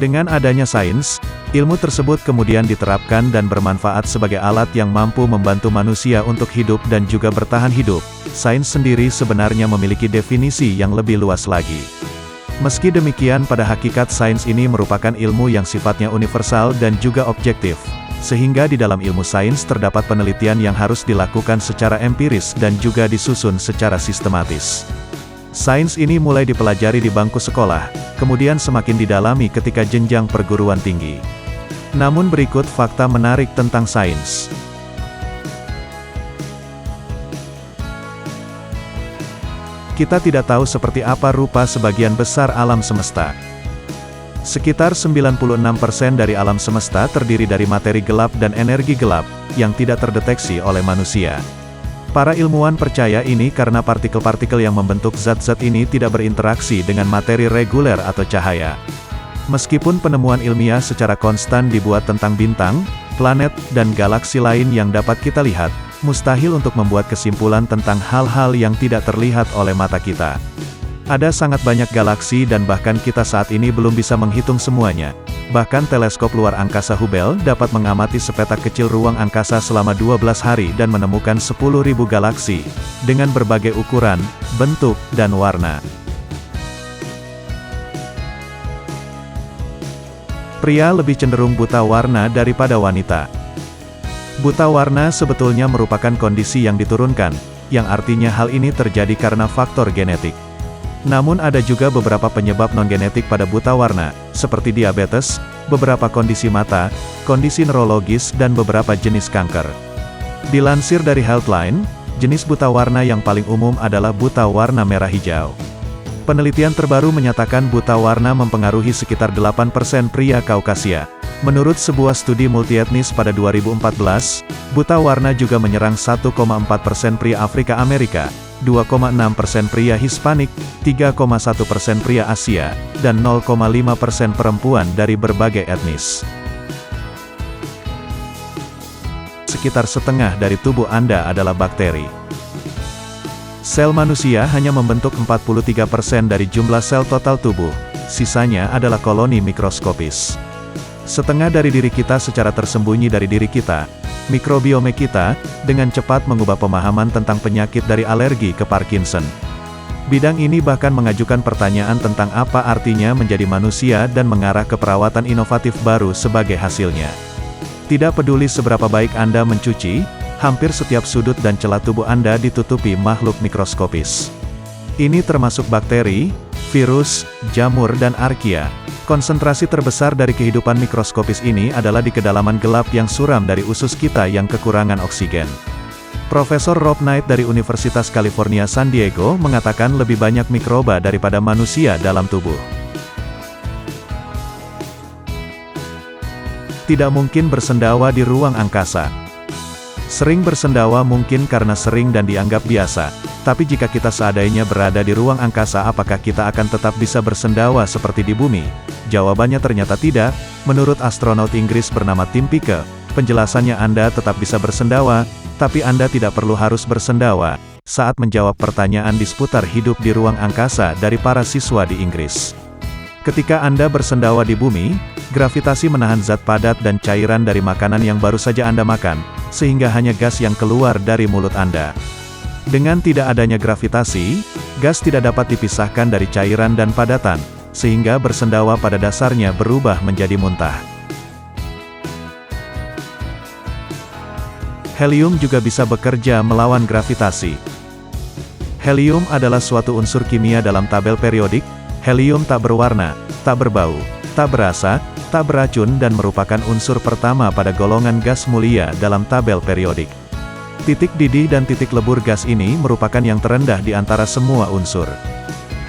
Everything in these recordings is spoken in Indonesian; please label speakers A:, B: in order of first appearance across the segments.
A: Dengan adanya sains, ilmu tersebut kemudian diterapkan dan bermanfaat sebagai alat yang mampu membantu manusia untuk hidup dan juga bertahan hidup. Sains sendiri sebenarnya memiliki definisi yang lebih luas lagi. Meski demikian, pada hakikat sains ini merupakan ilmu yang sifatnya universal dan juga objektif. Sehingga di dalam ilmu sains terdapat penelitian yang harus dilakukan secara empiris dan juga disusun secara sistematis. Sains ini mulai dipelajari di bangku sekolah, kemudian semakin didalami ketika jenjang perguruan tinggi. Namun berikut fakta menarik tentang sains. Kita tidak tahu seperti apa rupa sebagian besar alam semesta. Sekitar 96% dari alam semesta terdiri dari materi gelap dan energi gelap, yang tidak terdeteksi oleh manusia. Para ilmuwan percaya ini karena partikel-partikel yang membentuk zat-zat ini tidak berinteraksi dengan materi reguler atau cahaya. Meskipun penemuan ilmiah secara konstan dibuat tentang bintang, planet, dan galaksi lain yang dapat kita lihat, mustahil untuk membuat kesimpulan tentang hal-hal yang tidak terlihat oleh mata kita. Ada sangat banyak galaksi dan bahkan kita saat ini belum bisa menghitung semuanya. Bahkan teleskop luar angkasa Hubble dapat mengamati sepetak kecil ruang angkasa selama 12 hari dan menemukan 10.000 galaksi, dengan berbagai ukuran, bentuk, dan warna. Pria lebih cenderung buta warna daripada wanita. Buta warna sebetulnya merupakan kondisi yang diturunkan, yang artinya hal ini terjadi karena faktor genetik. Namun ada juga beberapa penyebab non-genetik pada buta warna, seperti diabetes, beberapa kondisi mata, kondisi neurologis dan beberapa jenis kanker. Dilansir dari Healthline, jenis buta warna yang paling umum adalah buta warna merah hijau. Penelitian terbaru menyatakan buta warna mempengaruhi sekitar 8% pria Kaukasia. Menurut sebuah studi multietnis pada 2014, buta warna juga menyerang 1,4% pria Afrika Amerika, 2,6% pria Hispanik, 3,1% pria Asia, dan 0,5% perempuan dari berbagai etnis. Sekitar setengah dari tubuh Anda adalah bakteri. Sel manusia hanya membentuk 43% dari jumlah sel total tubuh, sisanya adalah koloni mikroskopis. Setengah dari diri kita secara tersembunyi dari diri kita, mikrobiome kita, dengan cepat mengubah pemahaman tentang penyakit dari alergi ke Parkinson. Bidang ini bahkan mengajukan pertanyaan tentang apa artinya menjadi manusia dan mengarah ke perawatan inovatif baru sebagai hasilnya. Tidak peduli seberapa baik Anda mencuci, hampir setiap sudut dan celah tubuh Anda ditutupi makhluk mikroskopis. Ini termasuk bakteri, virus, jamur dan arkia. Konsentrasi terbesar dari kehidupan mikroskopis ini adalah di kedalaman gelap yang suram dari usus kita yang kekurangan oksigen. Profesor Rob Knight dari Universitas California San Diego mengatakan lebih banyak mikroba daripada manusia dalam tubuh. Tidak mungkin bersendawa di ruang angkasa. Sering bersendawa mungkin karena sering dan dianggap biasa, tapi jika kita seadanya berada di ruang angkasa, apakah kita akan tetap bisa bersendawa seperti di bumi? Jawabannya ternyata tidak. Menurut astronot Inggris bernama Tim Peake, penjelasannya Anda tetap bisa bersendawa, tapi Anda tidak perlu harus bersendawa, saat menjawab pertanyaan di seputar hidup di ruang angkasa dari para siswa di Inggris. Ketika Anda bersendawa di bumi, gravitasi menahan zat padat dan cairan dari makanan yang baru saja Anda makan, sehingga hanya gas yang keluar dari mulut Anda. Dengan tidak adanya gravitasi, gas tidak dapat dipisahkan dari cairan dan padatan, sehingga bersendawa pada dasarnya berubah menjadi muntah. Helium juga bisa bekerja melawan gravitasi. Helium adalah suatu unsur kimia dalam tabel periodik. Helium tak berwarna, tak berbau, tak berasa, tak beracun dan merupakan unsur pertama pada golongan gas mulia dalam tabel periodik. Titik didih dan titik lebur gas ini merupakan yang terendah di antara semua unsur.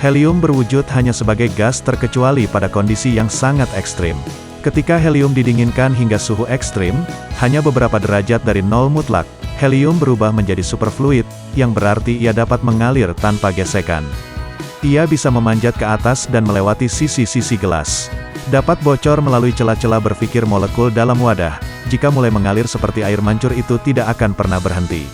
A: Helium berwujud hanya sebagai gas terkecuali pada kondisi yang sangat ekstrim. Ketika helium didinginkan hingga suhu ekstrim, hanya beberapa derajat dari nol mutlak, helium berubah menjadi superfluid, yang berarti ia dapat mengalir tanpa gesekan. Ia bisa memanjat ke atas dan melewati sisi-sisi gelas. Dapat bocor melalui celah-celah berpikir molekul dalam wadah. Jika mulai mengalir seperti air mancur itu tidak akan pernah berhenti.